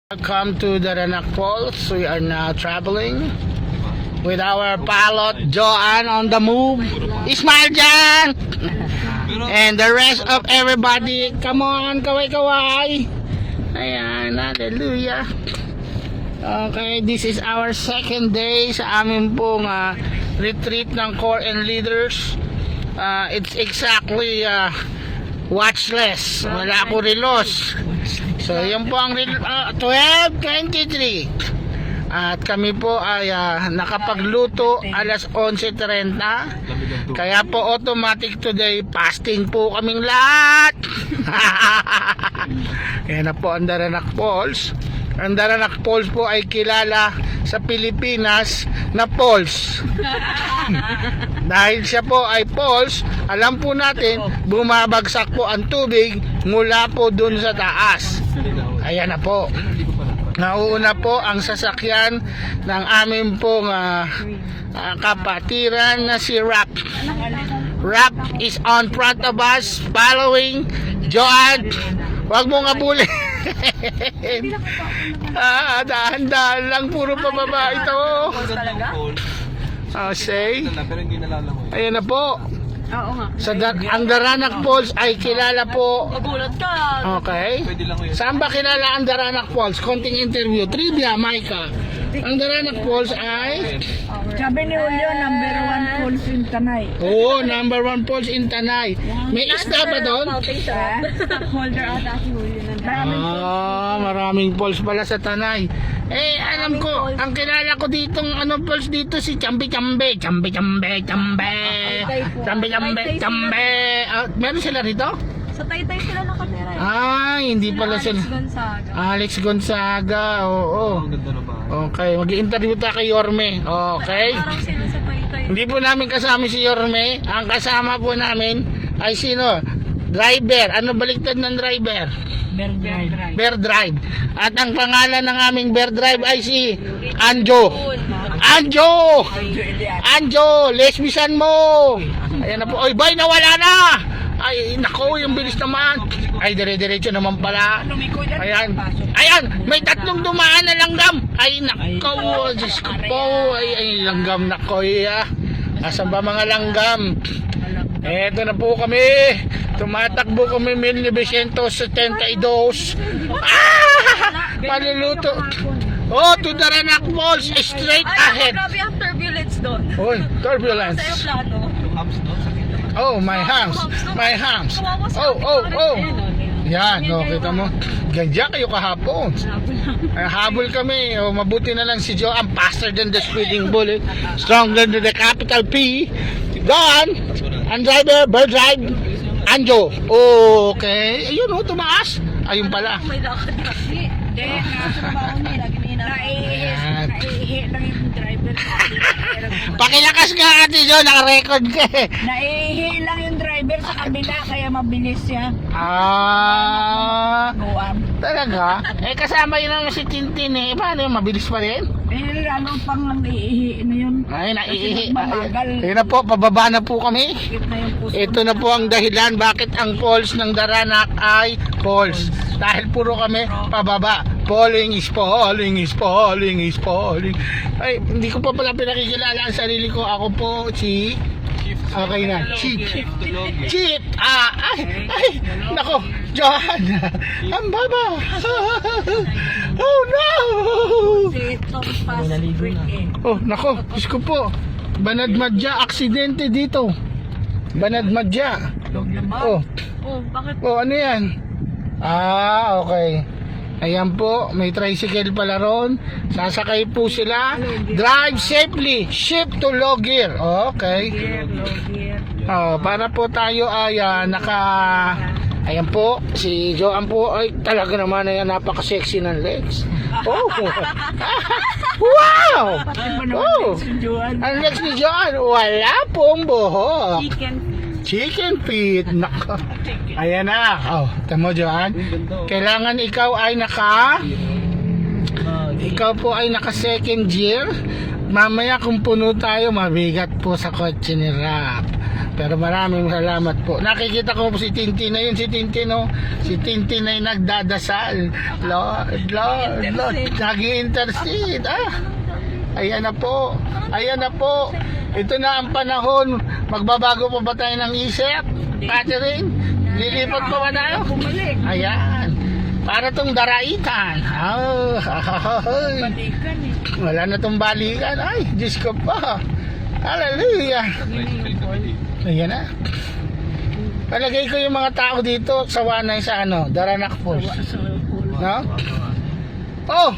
Welcome to the Ranak Falls. We are now traveling with our pilot Joanne on the move. Ismail Jan! And the rest of everybody. Come on, kaway-kaway. Ayan, hallelujah. Okay, this is our second day sa amin pong retreat ng core and leaders. It's exactly watchless. Wala ako relos. So, yun po ang 12:23. At kami po ay nakapagluto alas 11:30. Kaya po automatic today, fasting po kaming lahat. Kaya na po ang Daranak Falls. Ang Daranak Falls po ay kilala sa Pilipinas na falls. Dahil siya po ay falls, alam po natin, bumabagsak po ang tubig mula po dun sa taas. Ayan na po. Nauuna po ang sasakyan ng aming pong kapatiran na si Rap. Rap is on front of us, following Joanne. Huwag mong abulin. Dahan-dahan lang, puro pababa ito. Say, ayan na po. Oo nga. Ang Daranak Falls ay kilala po. Magulat ka. Okay. Saan ba kilala ang Daranak Falls? Konting interview. Trivia, Maika. Ang Daranak Falls ay... Sabi ni Julio, number 1 falls in Tanay. Oo, number 1 falls in Tanay. May isda ba doon? Stockholder ata si Julio na. Maraming falls pala sa Tanay. Eh, alam ko, ang kilala ko ditong falls dito si Chambe-Chambe. Chambe-Chambe, Chambe. Chambe-Chambe, Chambe. Meron sila rito? Sa Taytay sila nakatira. Hindi pala sila. Gonzaga. Alex Gonzaga, oo. Okay, mag-i-interview tayo kay Yorme. Okay. Parang sila sa Taytay. Hindi po namin kasama si Yorme. Ang kasama po namin ay sino? Driver. Ano baliktad ng driver? Bear Drive. At ang pangalan ng aming Bear Drive ay si Anjo. Anjo, lesbisan mo. Ayan na po. Oy, boy, nawala na. Ay, nako, yung bilis naman. Ay, dire-diretso naman pala. Ayan. Ayan, may tatlong dumaan na langgam. Ay, nako, Diyos ko po. Ay, langgam, nako, Asan ba mga langgam? Eto na po kami. Tumatakbo kami 1972. Maluluto. To Daranak Falls, straight ahead. Grabe ang turbulence doon. Oy, turbulence. Sa aeroplano. Oh, my hands. Oh. Yan, kita mo. Ganja kayo kahapon. Habol kami. Mabuti na lang si Joe. I'm faster than the speeding bullet. Stronger than the capital P. Gone. Ang driver, Bird Drive. Anjo. Okay. Ayun, tumaas. Ayun pala. May lakad kasi. Hindi, nakatrabaho niya. Lagi may naihi lang yung driver. Pakilakas nga Ate Jo, naka-record ka Naihi lang yung driver sa kabila, kaya mabilis siya. Guam. Talaga? Kasama yun naman si Tintin Paano yun? Mabilis pa rin? Lalo pang naihi na yun. Ay, naiihi. Mabagal. Ayun na po, pababa na po kami. Sakit na yung puso. Ito na po ang dahilan bakit ang falls ng Daranak ay falls. Dahil puro kami pababa. Falling is falling is falling is falling. Ay, hindi ko pa pala pinakikilala ang sarili ko. Ako po si... Okay na. Chief. Ay, nako. Johan. Ang baba. Oh no. Oh, nako. Diyos ko po. Banad Madya. Aksidente dito. Banad Madya. Oh. Bakit? Oh, ano yan? Okay. Ayan po, may tricycle pala ron. Sasakay po sila. Drive safely. Ship to low gear. Okay. Para po tayo ay ayan po, si Joanne po ay talaga naman ay napaka-sexy ng legs. Oh. Wow! Oh. Ang legs ni Joanne, wala pong buhok. Chicken feet. Nako. Ayan na. Tamo Joanne. Kailangan ikaw ay ikaw po ay naka second gear. Mamaya kung puno tayo, mabigat po sa kotse ni Rap. Pero maraming salamat po. Nakikita ko po si Tintin na yun. Si Tintin, oh. Si Tintin ay nagdadasal. Lord, Lord, Lord. Nag-i-intercede. Ayan na po. Ayan na po. Ito na ang panahon. Magbabago pa ba tayo ng isip? Catherine? Lilipat pa ba tayo? Bumalik. Ayan. Para tong daraitan. Balikan eh. Wala na tong balikan. Ay, Diyos ko pa. Hallelujah. Ayan na. Palagay ko yung mga tao dito sawanay sa Daranak Falls. No? Oh,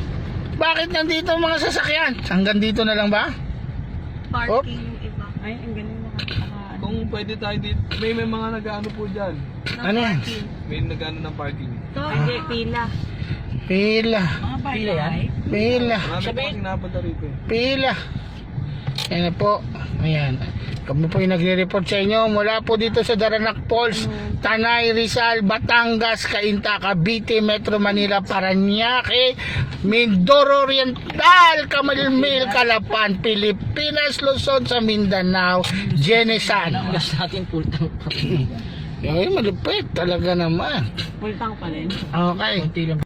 bakit nandito ang mga sasakyan? Hanggang dito na lang ba? Parking yung iba. Ay, ang galing nakakakaano. Kung pwede tayo dito, may mga nag-ano po dyan. Ano yan? May nag-ano ng parking. Ito, hindi, pila. Pila. Mga bayan. Pila. Marami po kasi napunta rito eh. Pila. Ayan na po. Ayan. Kami po yung nagre-report sa inyo mula po dito sa Daranak Falls, Tanay, Rizal, Batangas, Cainta, Cavite, Metro Manila, Parañaque, Mindoro Oriental, Camalmil, Calapan, Pilipinas, Luzon, sa Mindanao, Genesan. Gas natin full tank pa. Ay, malupit talaga naman. Full tank pa rin. Okay. Konti lang.